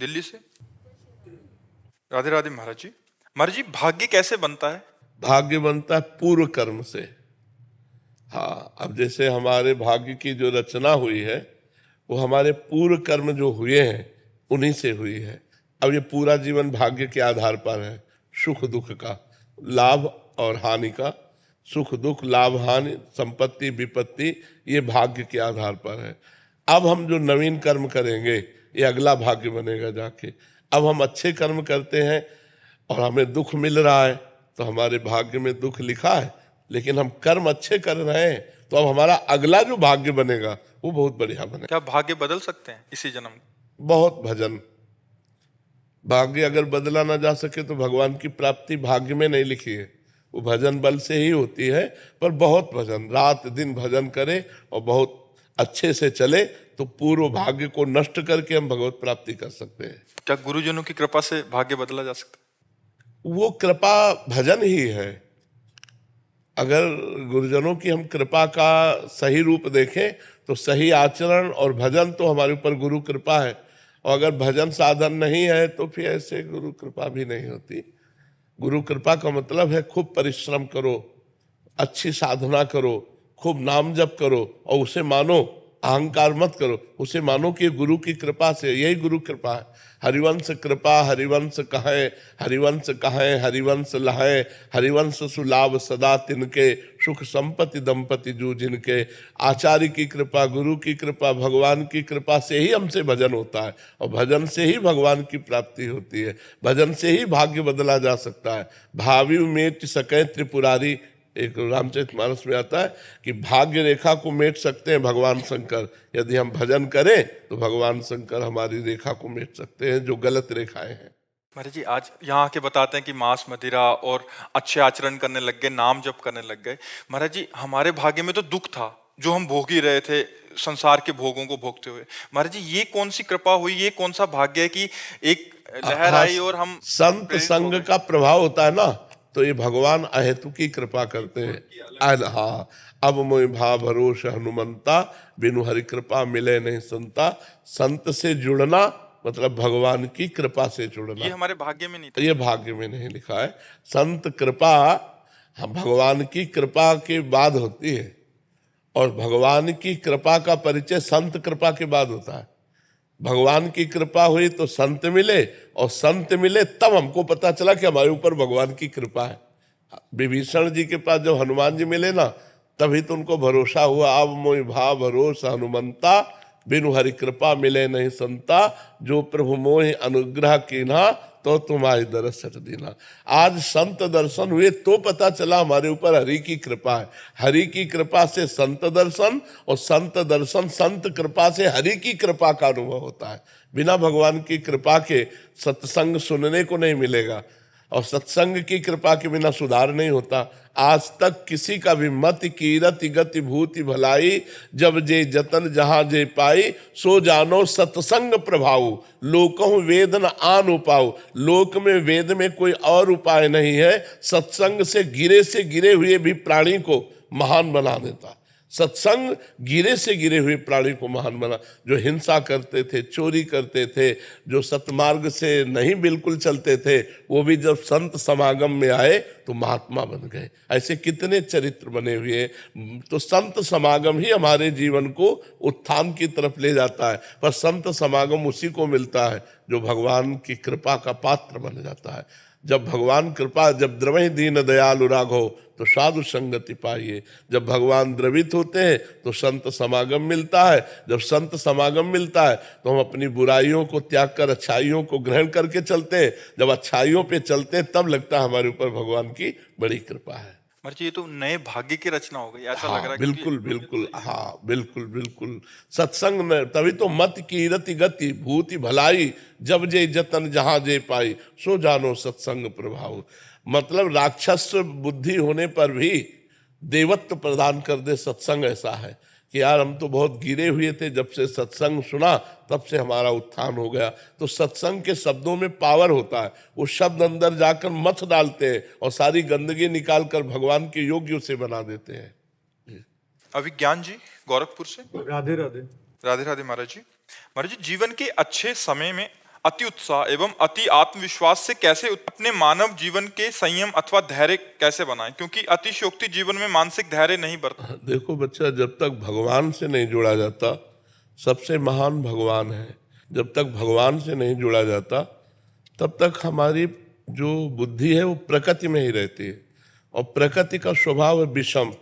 दिल्ली से। राधे राधे महाराज जी। महाराज जी, भाग्य कैसे बनता है? भाग्य बनता है पूर्व कर्म से। हाँ, अब जैसे हमारे भाग्य की जो रचना हुई है वो हमारे पूर्व कर्म जो हुए हैं उन्हीं से हुई है। अब ये पूरा जीवन भाग्य के आधार पर है, सुख दुख का, लाभ और हानि का, सुख दुख लाभ हानि संपत्ति विपत्ति, ये भाग्य के आधार पर है। अब हम जो नवीन कर्म करेंगे ये अगला भाग्य बनेगा जाके। अब हम अच्छे कर्म करते हैं और हमें दुख मिल रहा है तो हमारे भाग्य में दुख लिखा है, लेकिन हम कर्म अच्छे कर रहे हैं तो अब हमारा अगला जो भाग्य बनेगा वो बहुत बढ़िया बनेगा। क्या भाग्य बदल सकते हैं इसी जन्म? बहुत भजन। भाग्य अगर बदला ना जा सके तो भगवान की प्राप्ति भाग्य में नहीं लिखी है, वो भजन बल से ही होती है। पर बहुत भजन, रात दिन भजन करे और बहुत अच्छे से चले तो पूर्व भाग्य को नष्ट करके हम भगवत प्राप्ति कर सकते हैं। क्या गुरुजनों की कृपा से भाग्य बदला जा सकता है? वो कृपा भजन ही है। अगर गुरुजनों की हम कृपा का सही रूप देखें तो सही आचरण और भजन तो हमारे ऊपर गुरु कृपा है, और अगर भजन साधन नहीं है तो फिर ऐसे गुरु कृपा भी नहीं होती। गुरु कृपा का मतलब है खूब परिश्रम करो, अच्छी साधना करो, खूब नाम जप करो और उसे मानो, अहंकार मत करो, उसे मानो कि गुरु की कृपा से, यही गुरु कृपा है। हरिवंश कृपा हरिवंश कहे, हरिवंश कहे हरिवंश लहे, हरिवंश सुलाभ सदा तिनके, सुख संपत्ति दंपति जू जिनके। आचार्य की कृपा, गुरु की कृपा, भगवान की कृपा से ही हमसे भजन होता है, और भजन से ही भगवान की प्राप्ति होती है। भजन से ही भाग्य बदला जा सकता है। भावी मेट सके त्रिपुरारी, एक रामचरितमानस में आता है कि भाग्य रेखा को मेट सकते हैं भगवान शंकर। यदि हम भजन करें तो भगवान शंकर हमारी रेखा को मेट सकते हैं, जो गलत रेखाएं हैं। महाराज जी, आज यहाँ आके बताते हैं कि मांस मदिरा और अच्छे आचरण करने लग गए, नाम जप करने लग गए। महाराज जी, हमारे भाग्य में तो दुख था जो हम भोग ही रहे थे, संसार के भोगों को भोगते हुए। महाराज जी, ये कौन सी कृपा हुई, ये कौन सा भाग्य है कि एक लहर आई और हम संत संग का प्रभाव होता है ना, तो ये भगवान अहेतु की कृपा करते हैं। हाँ, अब मोहि भाव भरोस हनुमंता, बिनु हरि कृपा मिले नहीं संता। संत से जुड़ना मतलब भगवान की कृपा से जुड़ना। ये हमारे भाग्य में नहीं था, ये भाग्य में नहीं लिखा है। संत कृपा हम भगवान की कृपा के बाद होती है, और भगवान की कृपा का परिचय संत कृपा के बाद होता है। भगवान की कृपा हुई तो संत मिले, और संत मिले तब हमको पता चला कि हमारे ऊपर भगवान की कृपा है। विभीषण जी के पास जब हनुमान जी मिले ना, तभी तो उनको भरोसा हुआ। अब मोहि भाव भरोसा हनुमंता, बिनु हरि कृपा मिले नहीं संता। जो प्रभु मोहि अनुग्रह कीन्हा, तो तुम्हारी दरस दीना। आज संत दर्शन हुए तो पता चला हमारे ऊपर हरि की कृपा है। हरि की कृपा से संत दर्शन, और संत दर्शन संत कृपा से हरि की कृपा का अनुभव होता है। बिना भगवान की कृपा के सत्संग सुनने को नहीं मिलेगा, और सत्संग की कृपा के बिना सुधार नहीं होता। आज तक किसी का भी मत कीरति गति भूति भलाई, जब जे जतन जहां जे पाई, सो जानो सत्संग प्रभाव, लोकहु वेद न आन उपाऊ। लोक में वेद में कोई और उपाय नहीं है, सत्संग से गिरे हुए भी प्राणी को महान बना देता। सत्संग गिरे से गिरे हुए प्राणी को महान बना। जो हिंसा करते थे, चोरी करते थे, जो सतमार्ग से नहीं बिल्कुल चलते थे, वो भी जब संत समागम में आए तो महात्मा बन गए। ऐसे कितने चरित्र बने हुए। तो संत समागम ही हमारे जीवन को उत्थान की तरफ ले जाता है। पर संत समागम उसी को मिलता है जो भगवान की कृपा का पात्र बन जाता है। जब भगवान कृपा, जब द्रवहि दीन दयालु राघो, तो साधु संगति पाइए। जब भगवान द्रवित होते हैं तो संत समागम मिलता है। जब संत समागम मिलता है तो हम अपनी बुराइयों को त्याग कर अच्छाइयों को ग्रहण करके चलते हैं। जब अच्छाइयों पे चलते हैं तब लगता है हमारे ऊपर भगवान की बड़ी कृपा है। महाराज जी, ये तो नए भाग्य की रचना हो गई, ऐसा लग रहा है। बिल्कुल बिल्कुल, हाँ बिल्कुल बिल्कुल। सत्संग में तभी तो मत कीरति गति भूति भलाई, जब जे जतन जहां जे पाई, सो जानो सत्संग प्रभाव। मतलब राक्षस बुद्धि होने पर भी देवत्व प्रदान कर दे सत्संग। ऐसा है कि यार हम तो बहुत गिरे हुए थे, जब से सत्संग सुना तब से हमारा उत्थान हो गया। तो सत्संग के शब्दों में पावर होता है। वो शब्द अंदर जाकर मथ डालते हैं और सारी गंदगी निकाल कर भगवान के योग्य से बना देते हैं। अभिज्ञान जी, गोरखपुर से। राधे राधे। राधे राधे महाराज जी। महाराज जी, जीवन के अच्छे समय में अति उत्साह एवं अति आत्मविश्वास से कैसे अपने मानव जीवन के संयम अथवा धैर्य कैसे बनाएं, क्योंकि अतिशयोक्ति जीवन में मानसिक धैर्य नहीं बरता। देखो बच्चा, जब तक भगवान से नहीं जुड़ा जाता, सबसे महान भगवान है, जब तक भगवान से नहीं जुड़ा जाता तब तक हमारी जो बुद्धि है वो प्रकृति में ही रहती है, और प्रकृति का स्वभाव है विषम।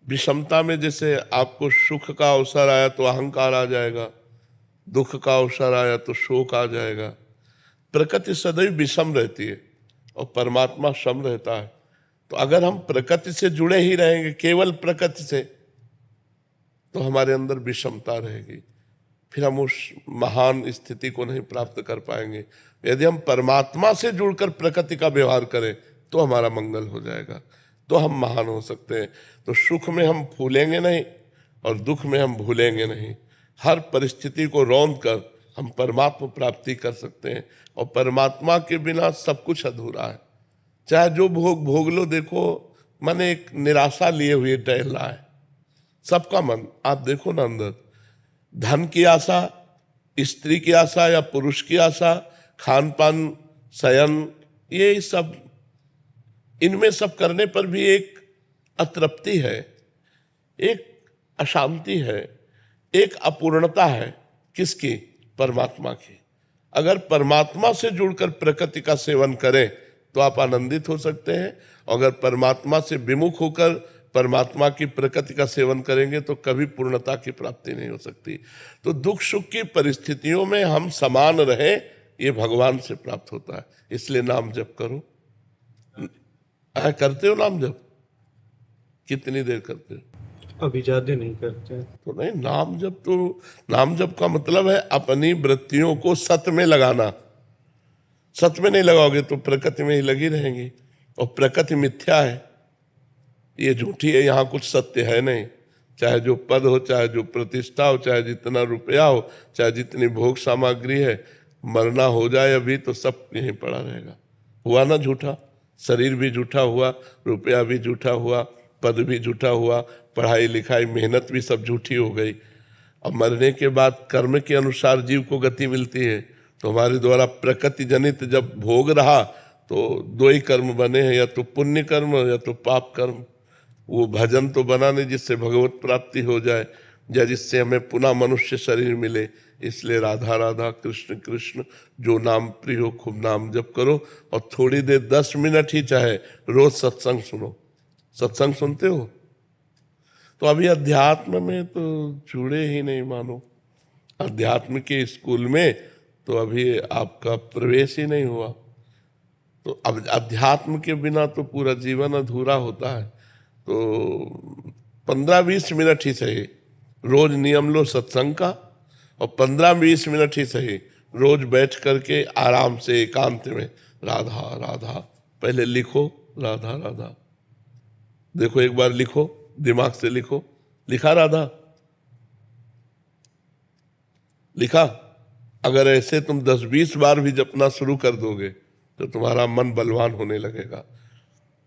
विषमता में जैसे आपको सुख का अवसर आया तो अहंकार आ जाएगा, दुख का अवसर आया तो शोक आ जाएगा। प्रकृति सदैव विषम रहती है और परमात्मा सम रहता है। तो अगर हम प्रकृति से जुड़े ही रहेंगे, केवल प्रकृति से, तो हमारे अंदर विषमता रहेगी, फिर हम उस महान स्थिति को नहीं प्राप्त कर पाएंगे। यदि हम परमात्मा से जुड़कर प्रकृति का व्यवहार करें तो हमारा मंगल हो जाएगा, तो हम महान हो सकते हैं। तो सुख में हम फूलेंगे नहीं और दुख में हम भूलेंगे नहीं। हर परिस्थिति को रौंद कर हम परमात्मा प्राप्ति कर सकते हैं, और परमात्मा के बिना सब कुछ अधूरा है। चाहे जो भोग भोग लो, देखो मन एक निराशा लिए हुए टहल रहा है सबका मन। आप देखो ना, अंदर धन की आशा, स्त्री की आशा या पुरुष की आशा, खान पान, शयन, ये सब, इनमें सब करने पर भी एक अतृप्ति है, एक अशांति है, एक अपूर्णता है। किसकी? परमात्मा की। अगर परमात्मा से जुड़कर प्रकृति का सेवन करें तो आप आनंदित हो सकते हैं, अगर परमात्मा से विमुख होकर परमात्मा की प्रकृति का सेवन करेंगे तो कभी पूर्णता की प्राप्ति नहीं हो सकती। तो दुख सुख की परिस्थितियों में हम समान रहें, ये भगवान से प्राप्त होता है। इसलिए नाम जप करो। करते हो नाम जप? कितनी देर करते हो? अभी ज्यादा नहीं करते हैं। तो नहीं, नाम जप तो, नाम जप का मतलब है अपनी वृत्तियों को सत्य में लगाना। सत्य में नहीं लगाओगे तो प्रकृति में ही लगी रहेंगी, और प्रकृति मिथ्या है, ये झूठी है, यहाँ कुछ सत्य है नहीं। चाहे जो पद हो, चाहे जो प्रतिष्ठा हो, चाहे जितना रुपया हो, चाहे जितनी भोग सामग्री है, मरना हो जाए अभी तो सब यहीं पड़ा रहेगा। हुआ ना झूठा? शरीर भी झूठा हुआ, रुपया भी झूठा हुआ, पद भी झूठा हुआ, पढ़ाई लिखाई मेहनत भी सब झूठी हो गई। अब मरने के बाद कर्म के अनुसार जीव को गति मिलती है। तो हमारे द्वारा प्रकृति जनित जब भोग रहा तो दो ही कर्म बने हैं, या तो पुण्य कर्म या तो पाप कर्म। वो भजन तो बना नहीं जिससे भगवत प्राप्ति हो जाए, या जिससे हमें पुनः मनुष्य शरीर मिले। इसलिए राधा राधा कृष्ण कृष्ण जो नाम प्रिय हो, खूब नाम जप करो, और थोड़ी देर 10 मिनट ही चाहे रोज सत्संग सुनो। सत्संग सुनते हो? तो अभी अध्यात्म में तो जुड़े ही नहीं मानो। अध्यात्म के स्कूल में तो अभी आपका प्रवेश ही नहीं हुआ। तो अब अध्यात्म के बिना तो पूरा जीवन अधूरा होता है। तो 15-20 मिनट ही सही रोज नियम लो सत्संग का, और 15-20 मिनट ही सही रोज बैठ करके आराम से एकांत में राधा राधा पहले लिखो, राधा राधा। देखो एक बार लिखो, दिमाग से लिखो। लिखा राधा? लिखा? अगर ऐसे तुम 10-20 बार भी जपना शुरू कर दोगे तो तुम्हारा मन बलवान होने लगेगा,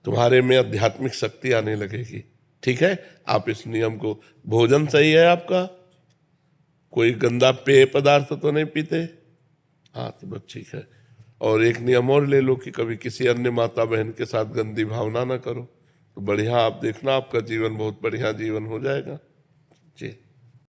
तुम्हारे में आध्यात्मिक शक्ति आने लगेगी। ठीक है? आप इस नियम को, भोजन सही है आपका? कोई गंदा पेय पदार्थ तो नहीं पीते? हाँ, तो बस ठीक है। और एक नियम और ले लो कि कभी किसी अन्य माता बहन के साथ गंदी भावना ना करो। तो बढ़िया, आप देखना आपका जीवन बहुत बढ़िया जीवन हो जाएगा जी।